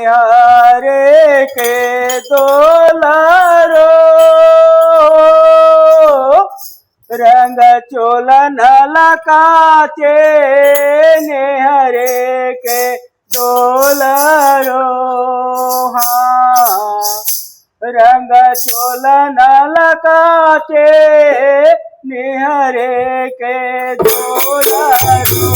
निहारे के दोलारो रंग चोलन लकाचे निहारे के दोलारो हाँ रंग चोलन लकाचे निहारे के दोलारो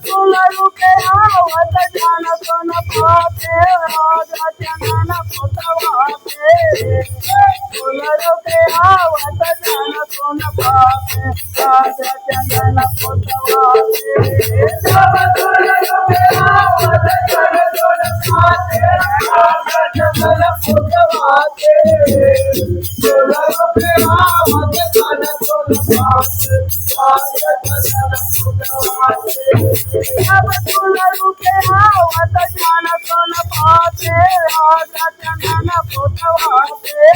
तुला रुपे आवत जान कोण पाते राजा चंदन पुतवाते तुला रुपे आवत जान कोण पाते राजा चंदन पुतवाते सब तुला रुपे आवत जान कोण पाते राजा चंदन पुतवाते तुला रुपे आवत जान कोण पाते राजा चंदन पुतवाते अब तुला रुपे आवत जान कोण पाते राजा चंदन पुतवाते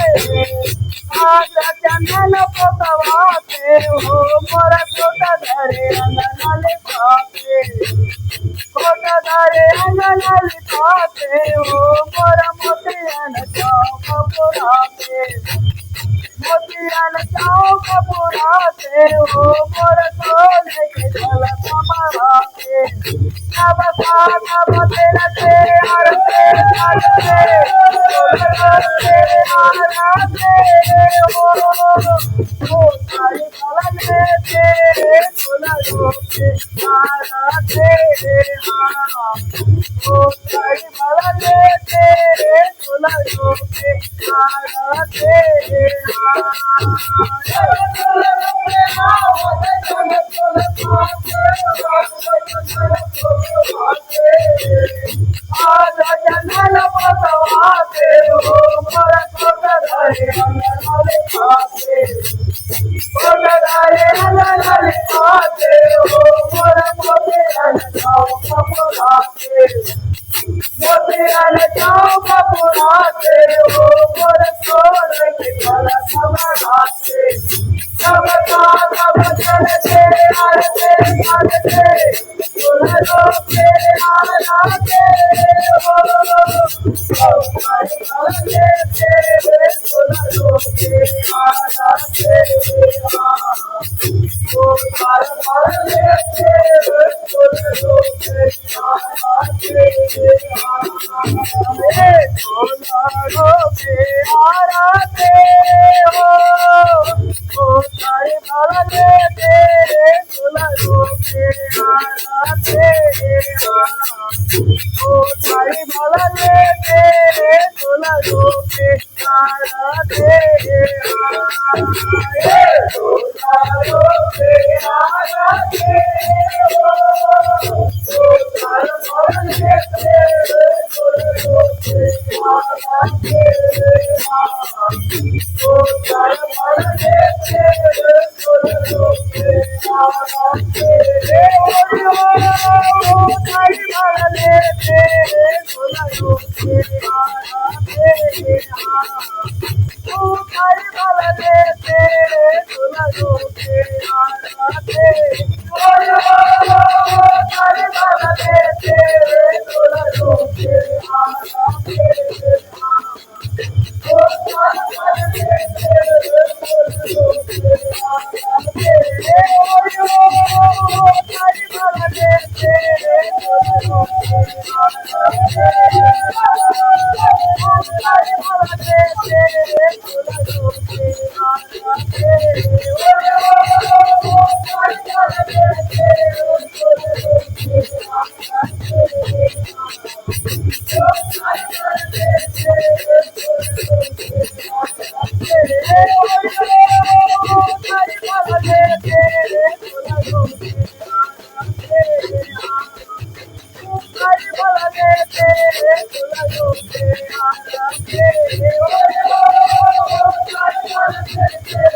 राजा चंदन पुतवाते हो मोर छोट धरे अंगनाले पाते छोट धरे अंगनाले पाते हो मोर मोतियान चौक पुराते मोतियान चौक पुराते हो मोर सोने के झलक मराते अब साथ बदल के आरते आरते आरते हो सारी भलने तेरे तुला रोके आरते हो सारी भलने तेरे तुला रोके आरते जंगल पतवाते हो मोर छोट धरे अंगनाले पाते छोट धरे अंगनाले पाते हो मोर मोतियान चौक पुराते मोतियान चौक पुराते हो मोर सोने के झलक मराते सब साथ बदल के आरते आरते तुला रोके आरते हो सारी भलने तेरे तुला रोके आरते हो सारी भलने तेरे तुला रोके आरते तुला रोके आरते हो सारी भलने तेरे तुला रोके आरते हो सारी भलने तेरे तुला रोके आरते तुला रोके आरते हो सारी भलने तेरे तुला रोके आरते हो सारी भलने तेरे तुला रोके आरते सारी भलने तेरे तुला रोके आरते हो सारी भलने तेरे तुला रोके आरते सारी भलने तेरे तुला रोके आरते हो सारी भलने तेरे